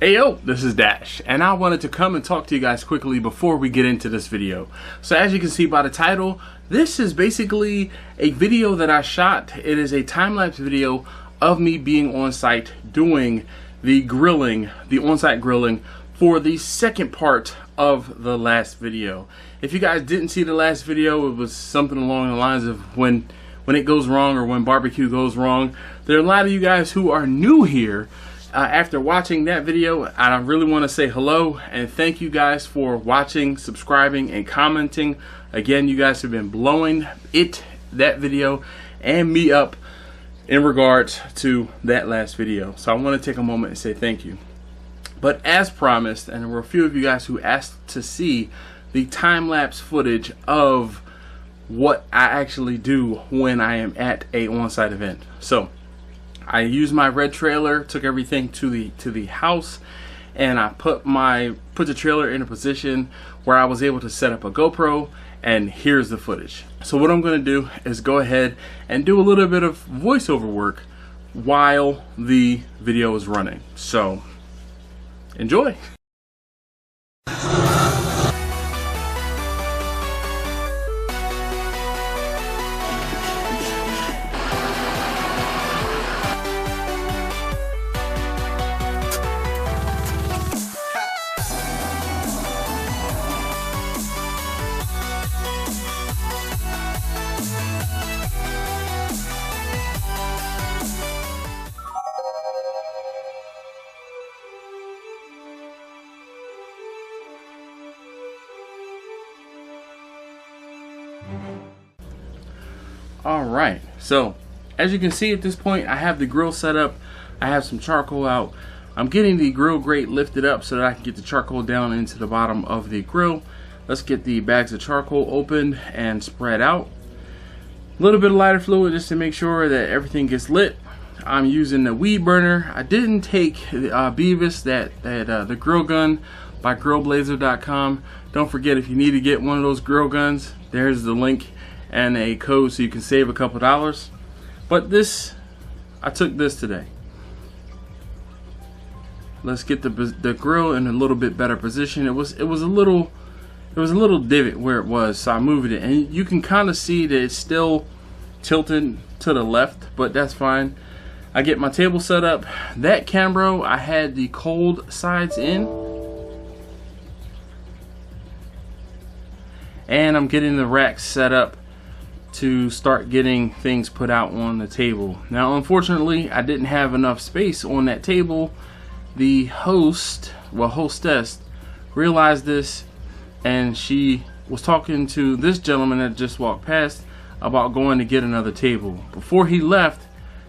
Hey yo, this is Dash, and I wanted to come and talk to you guys quickly before we get into this video. So as you can see by the title, this is basically a video that I shot. It is a time-lapse video of me being on site doing the grilling, the on-site grilling for the second part of the last video. If you guys didn't see the last video, it was something along the lines of when it goes wrong or when barbecue goes wrong. There are a lot of you guys who are new here. After watching that video, I really want to say hello and thank you guys for watching, subscribing, and commenting. Again, you guys have been blowing that video and me up in regards to that last video. So I want to take a moment and say thank you. But as promised, and there were a few of you guys who asked to see the time-lapse footage of what I actually do when I am at a on-site event. So I used my red trailer, took everything to the house, and I put the trailer in a position where I was able to set up a GoPro, and here's the footage. So what I'm going to do is go ahead and do a little bit of voiceover work while the video is running. So enjoy. Alright, so as you can see at this point, I have the grill set up. I have some charcoal out. I'm getting the grill grate lifted up so that I can get the charcoal down into the bottom of the grill. Let's get the bags of charcoal opened and spread out. A little bit of lighter fluid just to make sure that everything gets lit. I'm using the weed burner. I didn't take Beavis, the grill gun by grillblazer.com. Don't forget, if you need to get one of those grill guns, there's the link and a code so you can save a couple dollars. But I took this today. Let's get the grill in a little bit better position. It was a little divot where it was, so I moved it, and you can kind of see that it's still tilted to the left, but that's fine. I get my table set up. That Cambro, I had the cold sides in, and I'm getting the racks set up to start getting things put out on the table. Now unfortunately, I didn't have enough space on that table. The hostess realized this, and she was talking to this gentleman that just walked past about going to get another table. Before he left,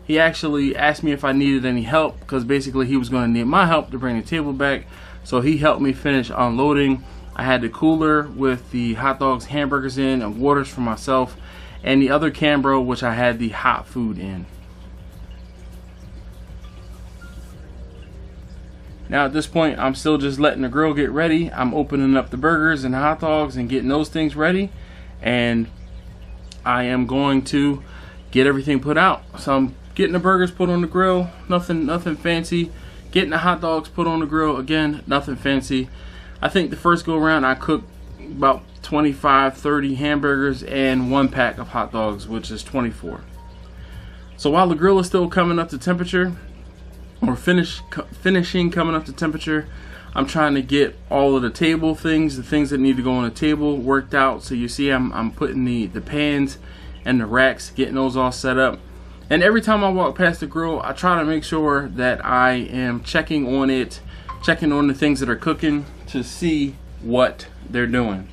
he actually asked me if I needed any help, because basically he was going to need my help to bring the table back. So he helped me finish unloading. I had the cooler with the hot dogs, hamburgers in, and waters for myself, and the other Cambro, which I had the hot food in. Now at this point, I'm still just letting the grill get ready. I'm opening up the burgers and hot dogs and getting those things ready, and I am going to get everything put out. So I'm getting the burgers put on the grill, nothing fancy. Getting the hot dogs put on the grill, again, nothing fancy. I think the first go around I cooked about 25-30 hamburgers and 1 pack of hot dogs, which is 24. So while the grill is still coming up to temperature, or finishing coming up to temperature, I'm trying to get all of the table things, the things that need to go on the table, worked out. So you see I'm putting the pans and the racks, getting those all set up. And every time I walk past the grill, I try to make sure that I am checking on it, checking on the things that are cooking to see what they're doing.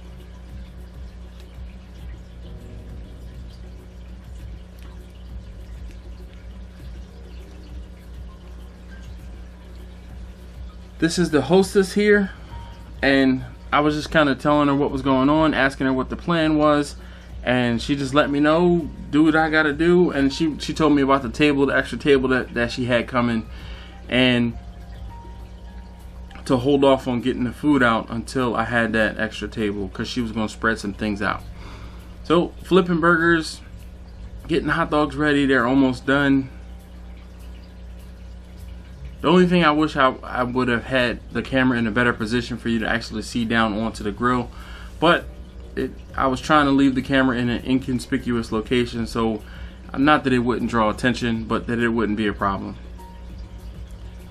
This is the hostess here, and I was just kind of telling her what was going on, asking her what the plan was, and she just let me know, do what I gotta do. And she told me about the table, the extra table that she had coming, and to hold off on getting the food out until I had that extra table, because she was going to spread some things out. So flipping burgers, getting hot dogs ready, they're almost done. The only thing I wish I would have had the camera in a better position for you to actually see down onto the grill, but I was trying to leave the camera in an inconspicuous location, so not that it wouldn't draw attention, but that it wouldn't be a problem.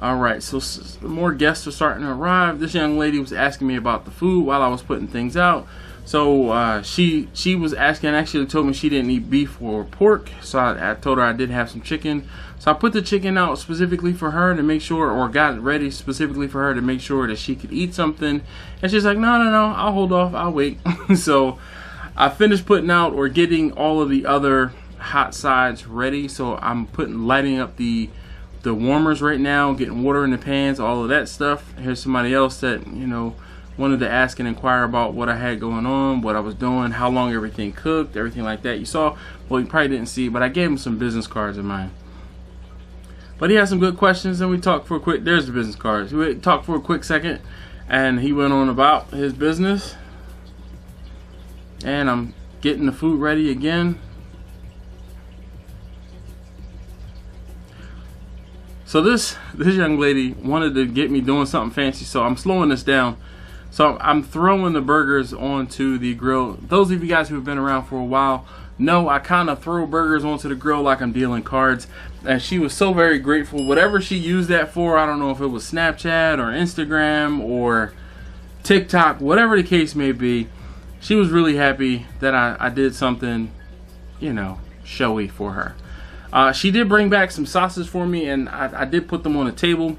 Alright, so more guests are starting to arrive. This young lady was asking me about the food while I was putting things out. So she was asking, actually told me she didn't eat beef or pork, so I told her I did have some chicken. So I put the chicken out specifically for her to make sure, or got it ready specifically for her to make sure that she could eat something. And she's like, no, I'll hold off, I'll wait. So I finished putting out or getting all of the other hot sides ready. So I'm lighting up the warmers right now, getting water in the pans, all of that stuff. Here's somebody else that, you know, wanted to ask and inquire about what I had going on, what I was doing, how long everything cooked, everything like that. You saw, well, you probably didn't see, but I gave him some business cards of mine. But he had some good questions, and we talked for a quick, there's the business cards. We talked for a quick second, and he went on about his business. And I'm getting the food ready again. So this young lady wanted to get me doing something fancy, so I'm slowing this down. So I'm throwing the burgers onto the grill. Those of you guys who have been around for a while know I kind of throw burgers onto the grill like I'm dealing cards. And she was so very grateful. Whatever she used that for, I don't know if it was Snapchat or Instagram or TikTok, whatever the case may be, she was really happy that I did something, you know, showy for her. She did bring back some sauces for me, and I did put them on a table.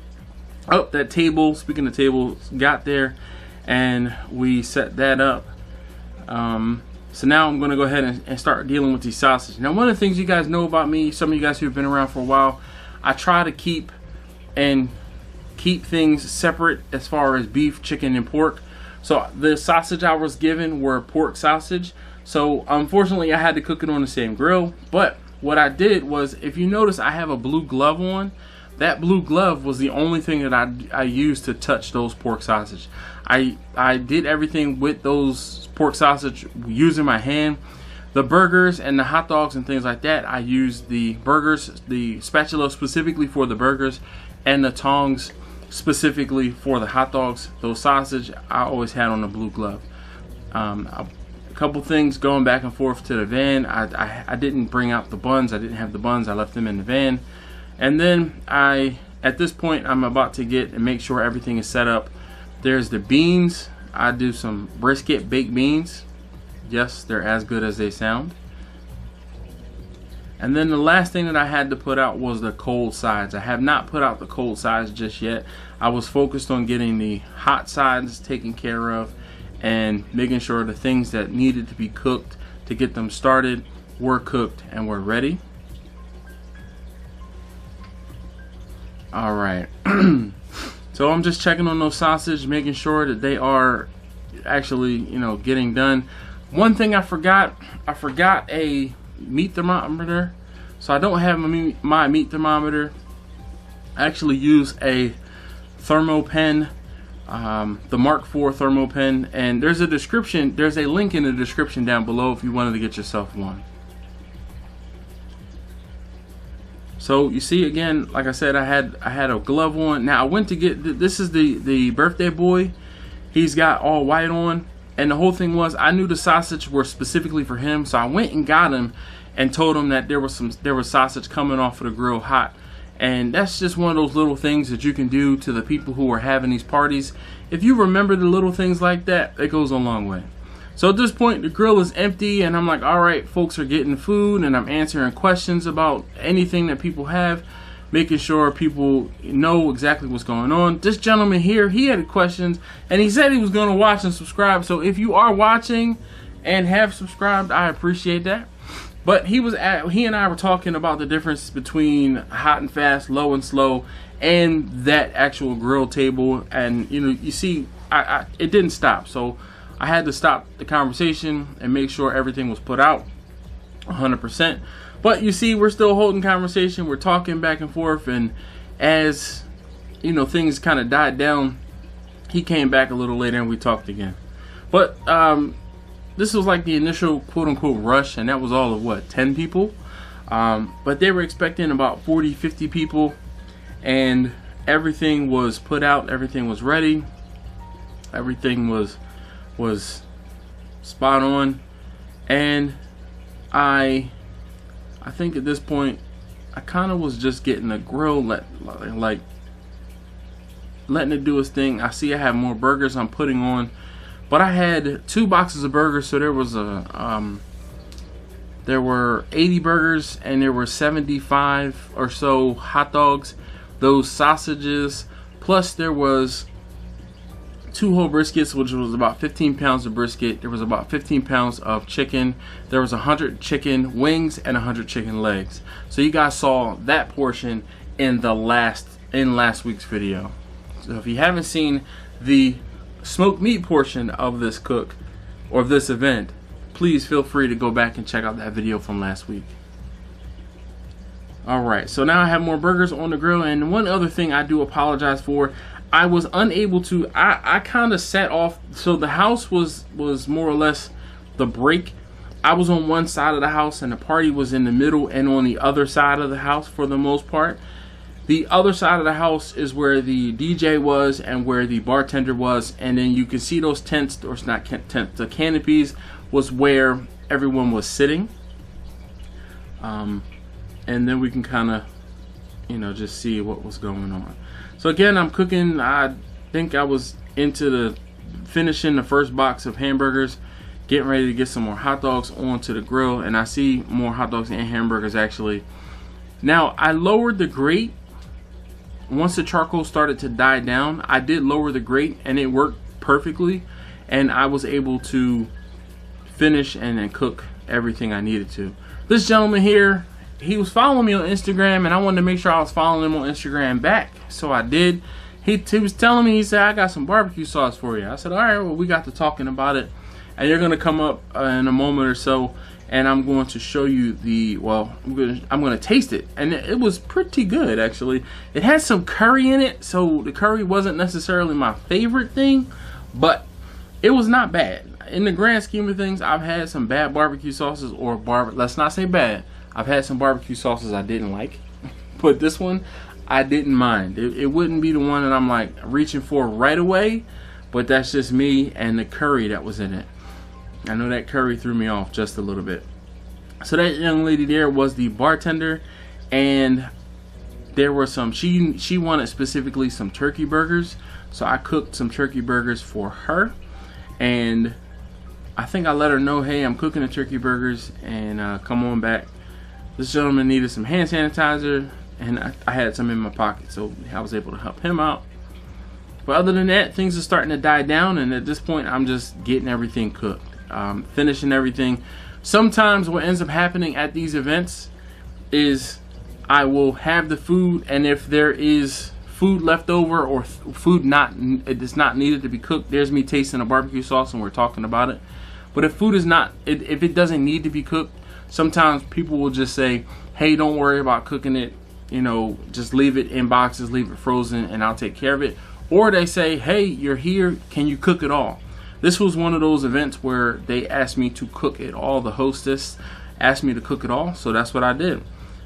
Oh, that table, speaking of tables, got there, and we set that up. So now I'm going to go ahead and start dealing with these sausages. Now, one of the things you guys know about me, some of you guys who have been around for a while, I try to keep things separate as far as beef, chicken, and pork. So the sausage I was given were pork sausage. So unfortunately, I had to cook it on the same grill. But what I did was, if you notice, I have a blue glove on. That blue glove was the only thing that I used to touch those pork sausage. I did everything with those pork sausage using my hand. The burgers and the hot dogs and things like that, I used the spatula specifically for the burgers, and the tongs specifically for the hot dogs. Those sausage I always had on the blue glove. A couple things going back and forth to the van. I didn't bring out the buns. I didn't have the buns. I left them in the van. And then at this point, I'm about to get and make sure everything is set up. There's the beans. I do some brisket baked beans. Yes, they're as good as they sound. And then the last thing that I had to put out was the cold sides. I have not put out the cold sides just yet. I was focused on getting the hot sides taken care of and making sure the things that needed to be cooked to get them started were cooked and were ready. All right. So I'm just checking on those sausage, making sure that they are actually, you know, getting done. One thing I forgot a meat thermometer. So I don't have my meat thermometer. I actually use a ThermoPen, the Mark IV ThermoPen, and there's a link in the description down below if you wanted to get yourself one. So you see, again, like I said, I had a glove on. Now I went to get, this is the birthday boy. He's got all white on, and the whole thing was, I knew the sausage were specifically for him, so I went and got him and told him that there was sausage coming off of the grill hot. And that's just one of those little things that you can do to the people who are having these parties. If you remember the little things like that, it goes a long way. So at this point, the grill is empty, and I'm like, all right, folks are getting food, and I'm answering questions about anything that people have, making sure people know exactly what's going on. This gentleman here, he had questions, and he said he was going to watch and subscribe. So if you are watching and have subscribed, I appreciate that. But he and I were talking about the difference between hot and fast, low and slow, and that actual grill table. And you know, you see, it didn't stop. So I had to stop the conversation and make sure everything was put out 100%. But you see, we're still holding conversation. We're talking back and forth, and as you know, things kind of died down, he came back a little later and we talked again. But this was like the initial quote-unquote rush, and that was all of what, 10 people? But they were expecting about 40-50 people, and everything was put out, everything was ready, everything was spot on, and I think at this point I kind of was just getting the grill, like letting it do its thing. I see I have more burgers I'm putting on, but I had 2 boxes of burgers, so there was there were 80 burgers and there were 75 or so hot dogs, those sausages, plus there was 2 whole briskets, which was about 15 pounds of brisket. There was about 15 pounds of chicken. There was 100 chicken wings and 100 chicken legs. So you guys saw that portion in last week's video. So if you haven't seen the smoked meat portion of this cook or this event, please feel free to go back and check out that video from last week. Alright, so now I have more burgers on the grill, and one other thing I do apologize for, I was unable to, I kind of set off, so the house was more or less the break. I was on one side of the house and the party was in the middle and on the other side of the house for the most part. The other side of the house is where the DJ was and where the bartender was, and then you can see those tents, or it's not tents, the canopies was where everyone was sitting. And then we can kind of, you know, just see what was going on. So again, I'm cooking. I think I was into finishing the first box of hamburgers, getting ready to get some more hot dogs onto the grill, and I see more hot dogs and hamburgers actually. Now I lowered the grate. Once the charcoal started to die down, I did lower the grate and it worked perfectly, and I was able to finish and then cook everything I needed to. This gentleman here, he was following me on Instagram, and I wanted to make sure I was following him on Instagram back, so I did. He was telling me, he said, I got some barbecue sauce for you. I said, all right, well, we got to talking about it, and you're gonna come up in a moment or so, and I'm going to show you I'm gonna taste it, and it was pretty good actually. It had some curry in it, so the curry wasn't necessarily my favorite thing, but it was not bad. In the grand scheme of things, I've had some bad barbecue sauces, or let's not say bad. I've had some barbecue sauces I didn't like, but this one I didn't mind. It wouldn't be the one that I'm like reaching for right away, but that's just me and the curry that was in it. I know that curry threw me off just a little bit. So that young lady there was the bartender, and there were some, she wanted specifically some turkey burgers, so I cooked some turkey burgers for her, and I think I let her know, hey, I'm cooking the turkey burgers, and come on back. This gentleman needed some hand sanitizer, and I had some in my pocket, so I was able to help him out. But other than that, things are starting to die down, and at this point I'm just getting everything cooked, finishing everything. Sometimes what ends up happening at these events is I will have the food, and if there is food left over or food it is not needed to be cooked, there's me tasting a barbecue sauce and we're talking about it. But if food is not, if it doesn't need to be cooked, sometimes people will just say, hey, don't worry about cooking it, you know, just leave it in boxes, leave it frozen, and I'll take care of it. Or they say, hey, you're here, can you cook it all? This was one of those events where they asked me to cook it all. The hostess asked me to cook it all, so that's what I did.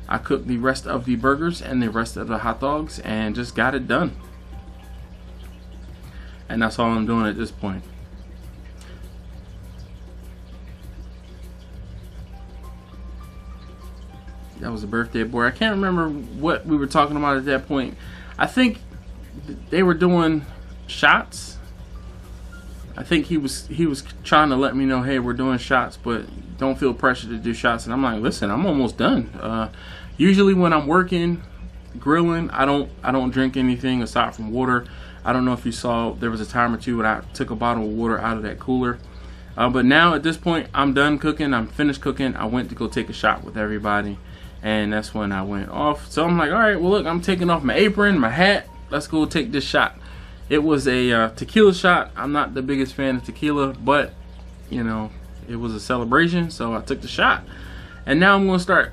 I cooked the rest of the burgers and the rest of the hot dogs and just got it done. And that's all I'm doing at this point. That was a birthday boy. I can't remember what we were talking about at that point. I think they were doing shots. I think he was trying to let me know, hey, we're doing shots, but don't feel pressure to do shots. And I'm like, listen, I'm almost done. Usually when I'm working, grilling, I don't drink anything aside from water. I don't know if you saw, there was a time or two when I took a bottle of water out of that cooler. But now at this point, I'm done cooking. I'm finished cooking. I went to go take a shot with everybody, and that's when I went off. So I'm like, all right, well, look, I'm taking off my apron, my hat. Let's go take this shot. It was a tequila shot. I'm not the biggest fan of tequila, but, you know, it was a celebration, so I took the shot. And now I'm going to start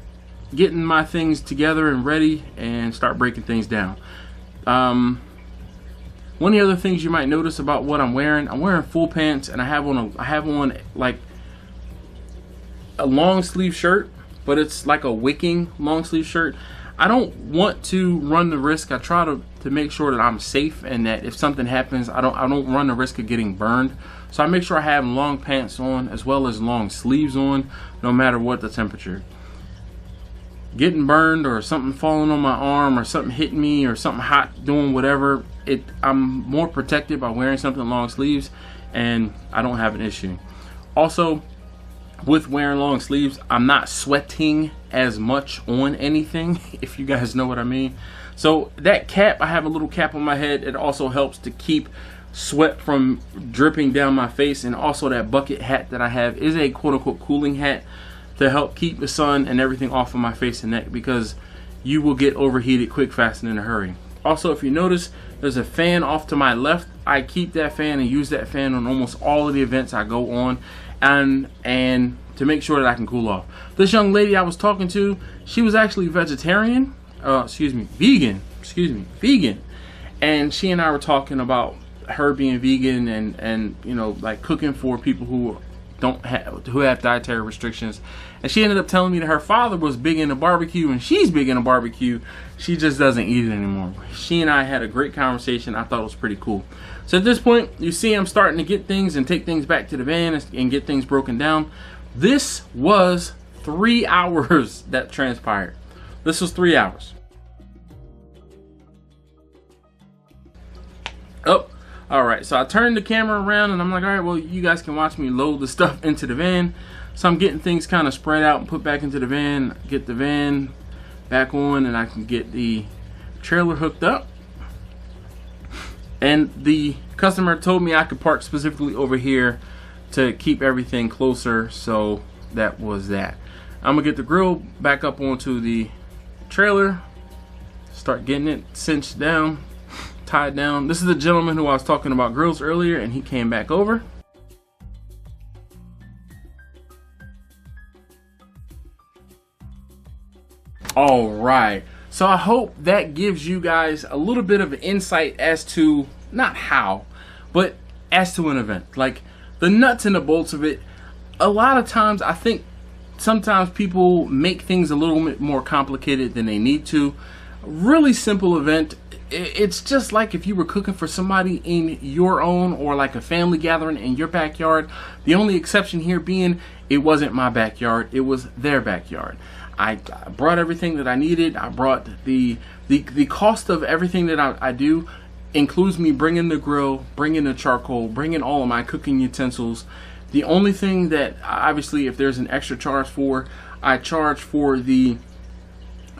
getting my things together and ready and start breaking things down. One of the other things you might notice about what I'm wearing full pants, and I have on like a long sleeve shirt, but it's like a wicking long sleeve shirt. I don't want to run the risk. I try to to make sure that I'm safe and that if something happens, I don't run the risk of getting burned. So I make sure I have long pants on as well as long sleeves on, no matter what the temperature. Getting burned or something falling on my arm or something hitting me or something hot doing whatever, I'm more protected by wearing something long sleeves, and I don't have an issue. Also, with wearing long sleeves, I'm not sweating as much on anything, if you guys know what I mean. So that cap, I have a little cap on my head. It also helps to keep sweat from dripping down my face, and also that bucket hat that I have is a quote-unquote cooling hat to help keep the sun and everything off of my face and neck, because you will get overheated quick, fast, and in a hurry. Also, if you notice, there's a fan off to my left. I keep that fan and use that fan on almost all of the events I go on, and to make sure that I can cool off. This young lady I was talking to, she was actually vegan, and she and I were talking about her being vegan and you know, like cooking for people who have dietary restrictions. And she ended up telling me that her father was big into barbecue and she's big into barbecue. She just doesn't eat it anymore. She and I had a great conversation. I thought it was pretty cool. So at this point, you see I'm starting to get things and take things back to the van and get things broken down. This was 3 hours that transpired. This was 3 hours. Oh, all right. So I turned the camera around and I'm like, all right, well, you guys can watch me load the stuff into the van. So I'm getting things kind of spread out and put back into the van, get the van back on, and I can get the trailer hooked up. And the customer told me I could park specifically over here to keep everything closer, so that was that. I'm gonna get the grill back up onto the trailer, start getting it cinched down, tied down. This is the gentleman who I was talking about grills earlier, and he came back over. All right, so I hope that gives you guys a little bit of insight as to not how, but as to an event, like the nuts and the bolts of it. A lot of times I think sometimes people make things a little bit more complicated than they need to. Really simple event. It's just like if you were cooking for somebody in your own, or like a family gathering in your backyard. The only exception here being it wasn't my backyard, it was their backyard. I brought everything that I needed. I brought the cost of everything that I do includes me bringing the grill, bringing the charcoal, bringing all of my cooking utensils. The only thing that obviously if there's an extra charge for, I charge for the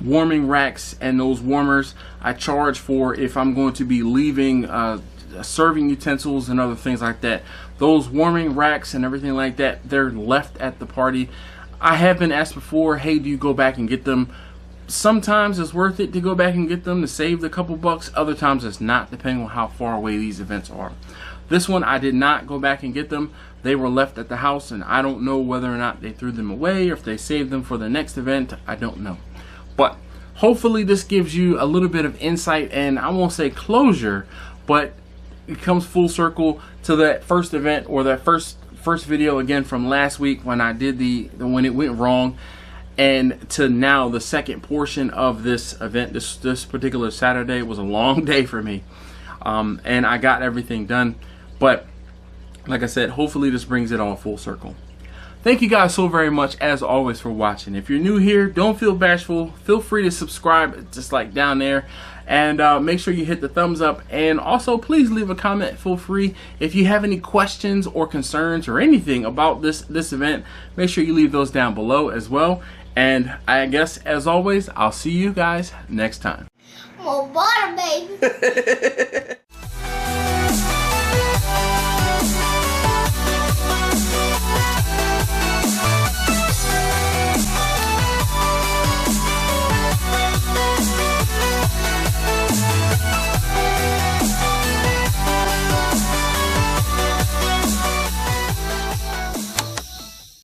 warming racks and those warmers. I charge for if I'm going to be leaving serving utensils and other things like that. Those warming racks and everything like that, they're left at the party. I have been asked before, hey, do you go back and get them? Sometimes it's worth it to go back and get them to save the couple bucks. Other times it's not, depending on how far away these events are. This one, I did not go back and get them. They were left at the house, and I don't know whether or not they threw them away or if they saved them for the next event. I don't know. But hopefully this gives you a little bit of insight, and I won't say closure, but it comes full circle to that first event, or that first video again from last week when I did when it went wrong, and to now the second portion of this event. This particular Saturday was a long day for me, and I got everything done. But like I said, hopefully this brings it all full circle. Thank you guys so very much as always for watching. If you're new here, don't feel bashful. Feel free to subscribe, just like down there, and make sure you hit the thumbs up. And also, please leave a comment. Feel free if you have any questions or concerns or anything about this event. Make sure you leave those down below as well. And I guess as always, I'll see you guys next time. More butter, baby.